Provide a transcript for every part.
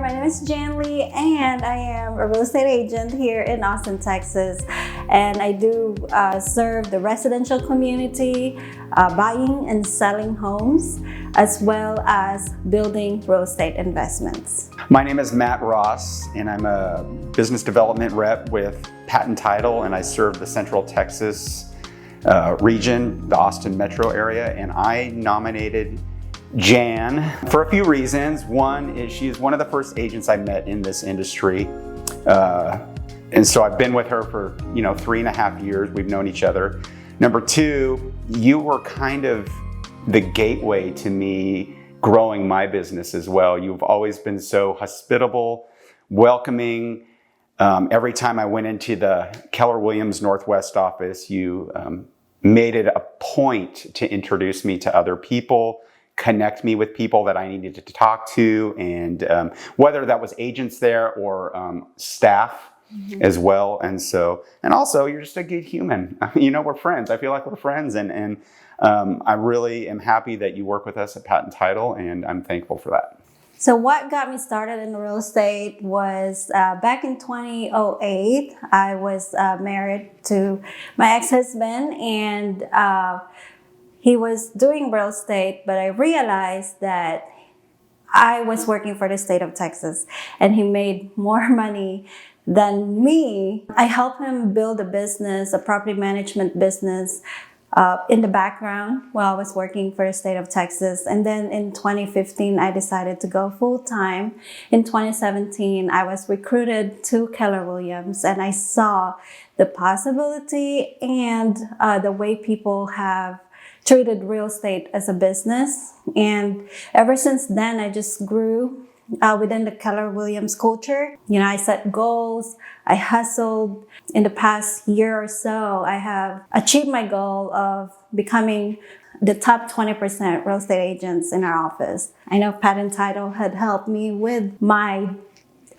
My name is Jan Lee, and I am a real estate agent here in Austin, Texas. And I do serve the residential community, buying and selling homes, as well as building real estate investments. My name is Matt Ross, and I'm a business development rep with Patten Title, and I serve the Central Texas region, the Austin metro area, and I nominated Jan for a few reasons. One is she is one of the first agents I met in this industry. And so I've been with her for 3.5 years. We've known each other. Number two, you were kind of the gateway to me growing my business as well. You've always been so hospitable, welcoming. Every time I went into the Keller Williams Northwest office, you made it a point to introduce me to other people, connect me with people that I needed to talk to, and whether that was agents there or staff as well. And also you're just a good human. We're friends. I feel like we're friends, and I really am happy that you work with us at Patten Title, and I'm thankful for that. So what got me started in real estate was back in 2008, I was married to my ex-husband, and he was doing real estate, but I realized that I was working for the state of Texas and he made more money than me. I helped him build a business, a property management business, in the background while I was working for the state of Texas. And then in 2015, I decided to go full-time. In 2017, I was recruited to Keller Williams, and I saw the possibility and the way people have treated real estate as a business. And ever since then, I just grew within the Keller Williams culture. I set goals, I hustled. In the past year or so, I have achieved my goal of becoming the top 20% real estate agents in our office. I know Patten Title had helped me with my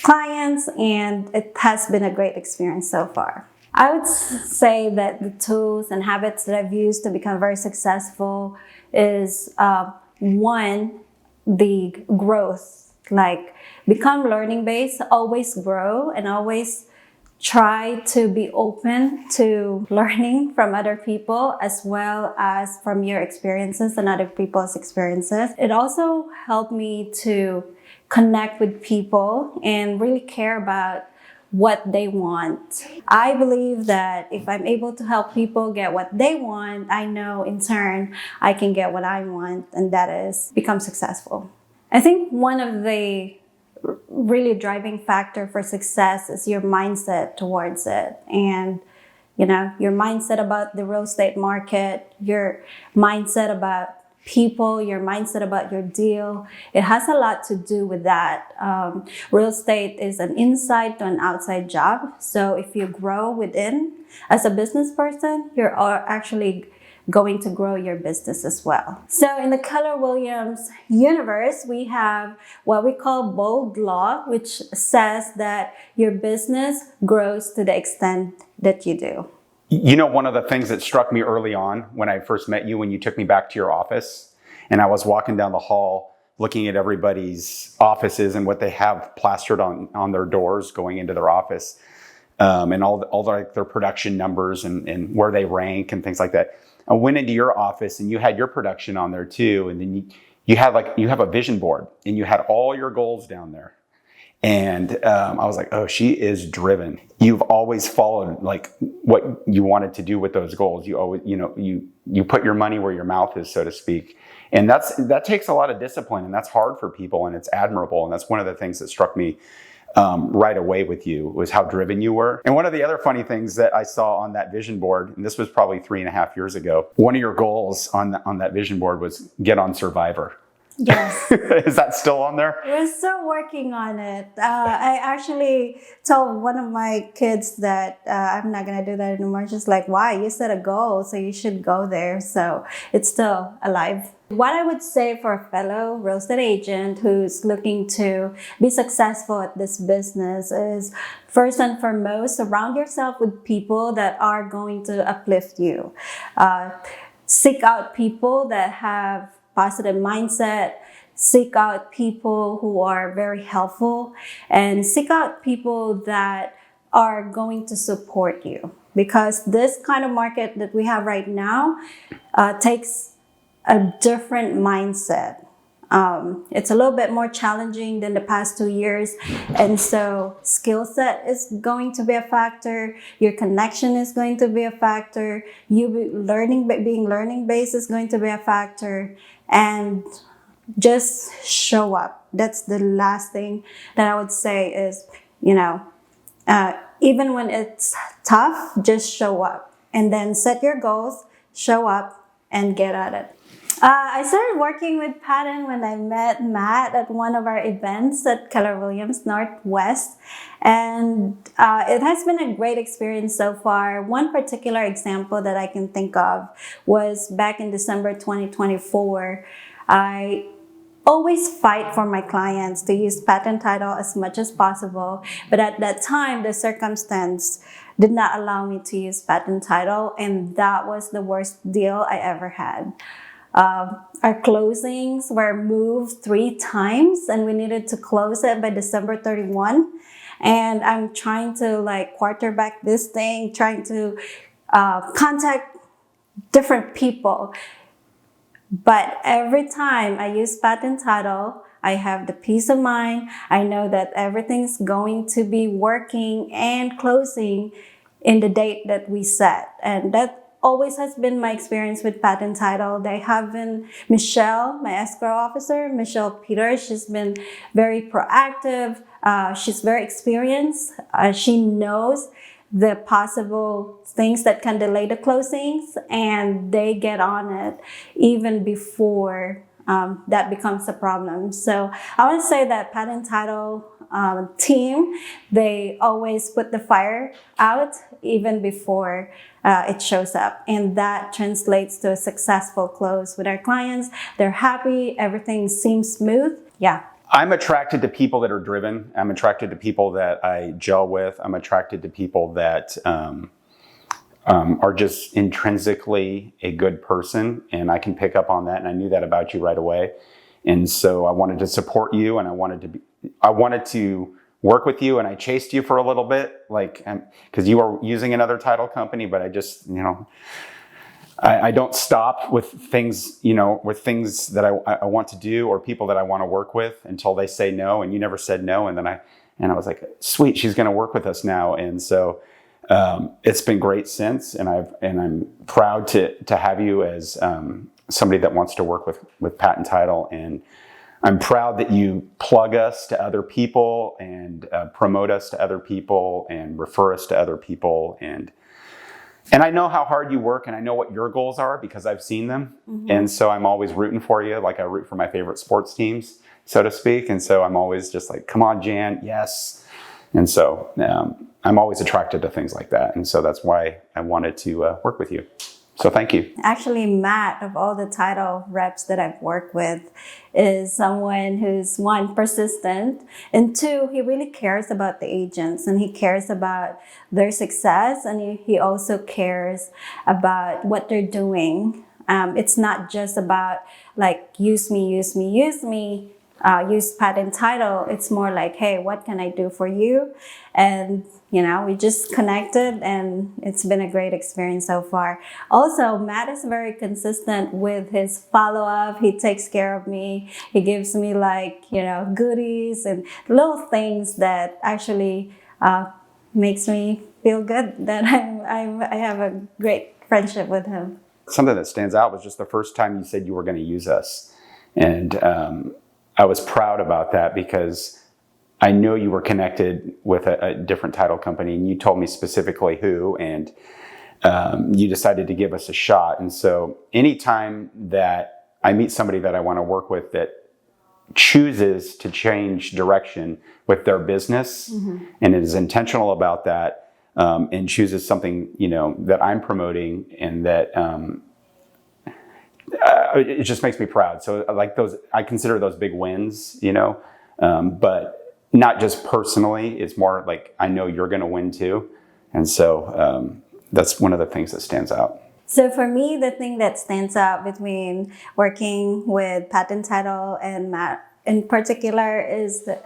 clients, and it has been a great experience so far. I would say that the tools and habits that I've used to become very successful is one, the growth. Like, become learning based, always grow, and always try to be open to learning from other people as well as from your experiences and other people's experiences. It also helped me to connect with people and really care about what they want. I believe that if I'm able to help people get what they want, I know in turn I can get what I want, and that is become successful. I think one of the really driving factor for success is your mindset towards it. And, your mindset about the real estate market, your mindset about people, your mindset about your deal. It has a lot to do with that. Real estate is an inside to an outside job. So if you grow within as a business person, you're actually going to grow your business as well. So in the Keller Williams universe, we have what we call bold law, which says that your business grows to the extent that you do. One of the things that struck me early on when I first met you, when you took me back to your office, and I was walking down the hall looking at everybody's offices and what they have plastered on their doors going into their office, and all their production numbers and where they rank and things like that. I went into your office and you had your production on there too, and then you have a vision board and you had all your goals down there. And I was like, oh, she is driven. You've always followed like what you wanted to do with those goals. You always, you put your money where your mouth is, so to speak. And that takes a lot of discipline, and that's hard for people, and it's admirable. And that's one of the things that struck me right away with you, was how driven you were. And one of the other funny things that I saw on that vision board, and this was probably 3.5 years ago, one of your goals on that vision board was get on Survivor. Yes. Is that still on there? We're still working on it. I actually told one of my kids that I'm not going to do that anymore. Just like, why? You set a goal, so you should go there. So it's still alive. What I would say for a fellow real estate agent who's looking to be successful at this business is, first and foremost, surround yourself with people that are going to uplift you. Seek out people that have positive mindset, seek out people who are very helpful and seek out people that are going to support you, because this kind of market that we have right now takes a different mindset. It's a little bit more challenging than the past 2 years. And so skill set is going to be a factor. Your connection is going to be a factor. Being learning based is going to be a factor. And just show up. That's the last thing that I would say is, even when it's tough, just show up and then set your goals, show up and get at it. I started working with Patten when I met Matt at one of our events at Keller Williams Northwest. And it has been a great experience so far. One particular example that I can think of was back in December 2024. I always fight for my clients to use patent title as much as possible. But at that time, the circumstance did not allow me to use patent title. And that was the worst deal I ever had. Our closings were moved 3 times and we needed to close it by December 31. And I'm trying to quarterback this thing, trying to contact different people. But every time I use patent title, I have the peace of mind. I know that everything's going to be working and closing in the date that we set. And that always has been my experience with patent title. They have been Michelle, my escrow officer, Michelle Peters. She's been very proactive. She's very experienced. She knows the possible things that can delay the closings, and they get on it even before that becomes a problem. So I want to say that patent title team, they always put the fire out even before it shows up. And that translates to a successful close with our clients. They're happy. Everything seems smooth. Yeah. I'm attracted to people that are driven. I'm attracted to people that I gel with. I'm attracted to people that are just intrinsically a good person. And I can pick up on that. And I knew that about you right away. And so I wanted to support you, and I wanted to work with you, and I chased you for a little bit, because you were using another title company, but I just, I don't stop with things, that I want to do or people that I want to work with until they say no. And you never said no. And then I was like, sweet, she's going to work with us now. And so it's been great since, and I'm proud to have you as somebody that wants to work with patent title. And I'm proud that you plug us to other people and promote us to other people and refer us to other people. And I know how hard you work, and I know what your goals are because I've seen them. Mm-hmm. And so I'm always rooting for you. Like I root for my favorite sports teams, so to speak. And so I'm always just like, come on, Jan, yes. And so I'm always attracted to things like that. And so that's why I wanted to work with you. So thank you. Actually, Matt, of all the title reps that I've worked with, is someone who's, 1, persistent, and 2, he really cares about the agents and he cares about their success, and he also cares about what they're doing. It's not just about use me, use patent title. It's more like, hey, what can I do for you? And we just connected, and it's been a great experience so far. Also, Matt is very consistent with his follow-up. He takes care of me. He gives me goodies and little things that actually makes me feel good that I have a great friendship with him. Something that stands out was just the first time you said you were going to use us. And I was proud about that because I know you were connected with a different title company, and you told me specifically who, and you decided to give us a shot. And so anytime that I meet somebody that I want to work with that chooses to change direction with their business, mm-hmm. and is intentional about that, and chooses something, that I'm promoting, and that it just makes me proud. So I consider those big wins, but not just personally. It's more like I know you're going to win too. And so that's one of the things that stands out. So for me, the thing that stands out between working with Patten Title and Matt in particular is that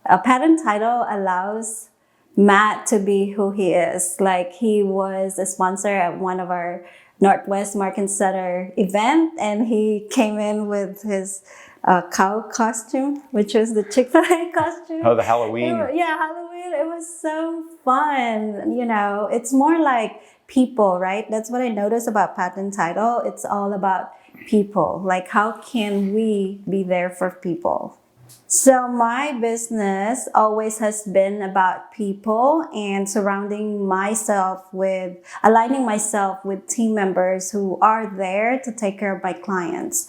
a Patten Title allows Matt to be who he is. Like, he was a sponsor at one of our Northwest Market Center event, and he came in with his cow costume, which was the Chick-fil-A costume. Oh, the Halloween. Yeah, Halloween. It was so fun. You know, it's more like people, right? That's what I noticed about Patent Title. It's all about people. Like, how can we be there for people? So my business always has been about people and aligning myself with team members who are there to take care of my clients.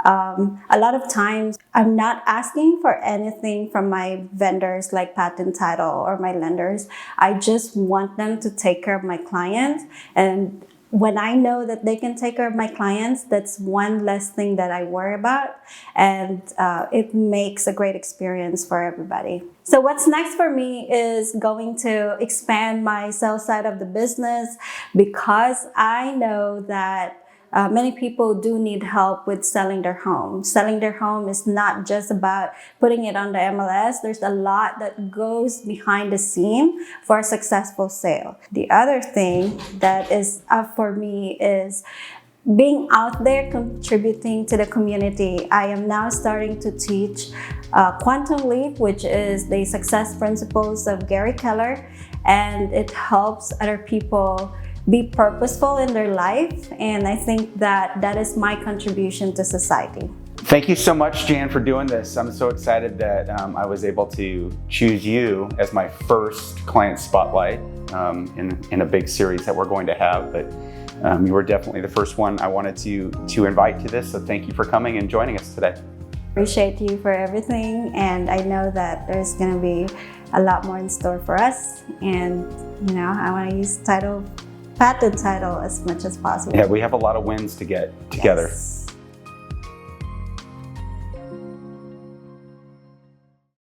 A lot of times I'm not asking for anything from my vendors like Patent Title or my lenders. I just want them to take care of my clients, and when I know that they can take care of my clients, that's one less thing that I worry about, and it makes a great experience for everybody. So what's next for me is going to expand my sales side of the business, because I know that many people do need help with selling their home. Selling their home is not just about putting it on the MLS. There's a lot that goes behind the scene for a successful sale. The other thing that is up for me is being out there contributing to the community. I am now starting to teach Quantum Leap, which is the success principles of Gary Keller, and it helps other people be purposeful in their life, and I think that that is my contribution to society. Thank you so much, Jan, for doing this. I'm so excited that I was able to choose you as my first client spotlight in a big series that we're going to have. But you were definitely the first one I wanted to invite to this, so thank you for coming and joining us today. Appreciate you for everything, and I know that there's going to be a lot more in store for us, and you know, I want to use Patent Title as much as possible. Yeah, we have a lot of wins to get together. Yes.